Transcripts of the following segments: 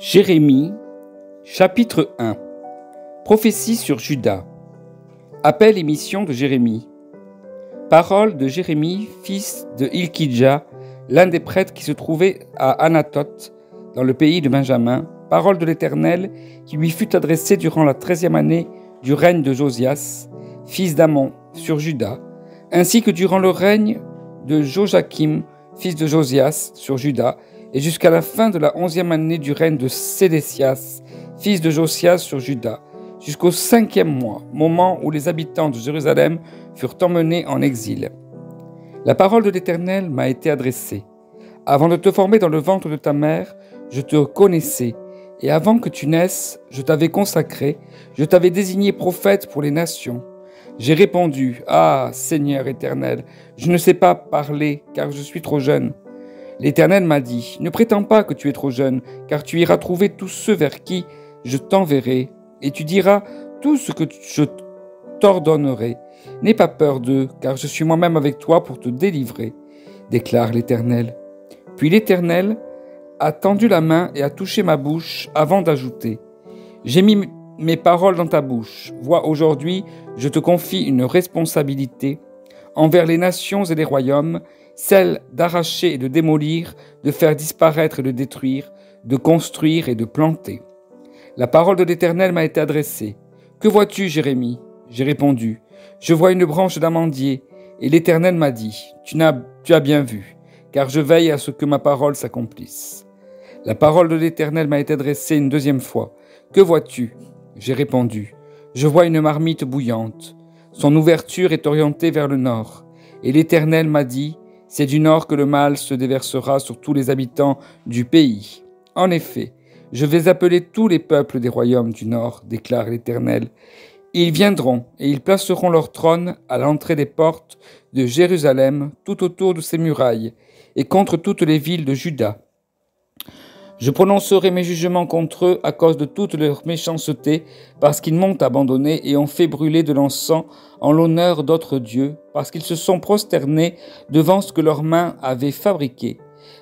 Jérémie, chapitre 1. Prophétie sur Juda. Appel et mission de Jérémie. Parole de Jérémie, fils de Hilkidja, l'un des prêtres qui se trouvait à Anathoth, dans le pays de Benjamin. Parole de l'Éternel qui lui fut adressée durant la 13e année du règne de Josias, fils d'Amon, sur Juda, ainsi que durant le règne de Joachim, fils de Josias, sur Juda, et jusqu'à la fin de la 11e année du règne de Sédécias, fils de Josias, sur Juda, jusqu'au 5e mois, moment où les habitants de Jérusalem furent emmenés en exil. La parole de l'Éternel m'a été adressée. Avant de te former dans le ventre de ta mère, je te connaissais, et avant que tu naisses, je t'avais consacré, je t'avais désigné prophète pour les nations. J'ai répondu, « Ah, Seigneur éternel, je ne sais pas parler, car je suis trop jeune. » L'Éternel m'a dit, « Ne prétends pas que tu es trop jeune, car tu iras trouver tous ceux vers qui je t'enverrai, et tu diras tout ce que je t'ordonnerai. N'aie pas peur d'eux, car je suis moi-même avec toi pour te délivrer, déclare l'Éternel. » Puis l'Éternel a tendu la main et a touché ma bouche avant d'ajouter, « J'ai mis mes paroles dans ta bouche. Vois, aujourd'hui, je te confie une responsabilité envers les nations et les royaumes, celle d'arracher et de démolir, de faire disparaître et de détruire, de construire et de planter. » La parole de l'Éternel m'a été adressée. « Que vois-tu, Jérémie ?» J'ai répondu, « Je vois une branche d'amandier. » Et l'Éternel m'a dit, « Tu as bien vu, car je veille à ce que ma parole s'accomplisse. » La parole de l'Éternel m'a été adressée une deuxième fois. « Que vois-tu ?» J'ai répondu, « Je vois une marmite bouillante. Son ouverture est orientée vers le nord. » Et l'Éternel m'a dit, « C'est du nord que le mal se déversera sur tous les habitants du pays. En effet, je vais appeler tous les peuples des royaumes du nord, déclare l'Éternel. Ils viendront et ils placeront leur trône à l'entrée des portes de Jérusalem, tout autour de ses murailles, et contre toutes les villes de Juda. Je prononcerai mes jugements contre eux à cause de toute leur méchanceté, parce qu'ils m'ont abandonné et ont fait brûler de l'encens en l'honneur d'autres dieux, parce qu'ils se sont prosternés devant ce que leurs mains avaient fabriqué.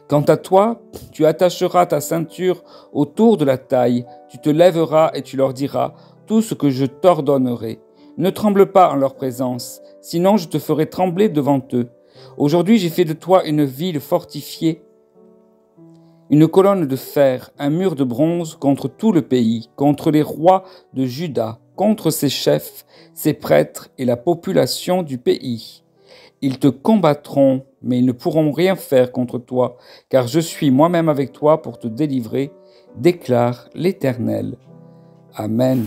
Quant à toi, tu attacheras ta ceinture autour de la taille, tu te lèveras et tu leur diras tout ce que je t'ordonnerai. Ne tremble pas en leur présence, sinon je te ferai trembler devant eux. Aujourd'hui j'ai fait de toi une ville fortifiée, une colonne de fer, un mur de bronze contre tout le pays, contre les rois de Juda, contre ses chefs, ses prêtres et la population du pays. Ils te combattront, mais ils ne pourront rien faire contre toi, car je suis moi-même avec toi pour te délivrer, déclare l'Éternel. Amen.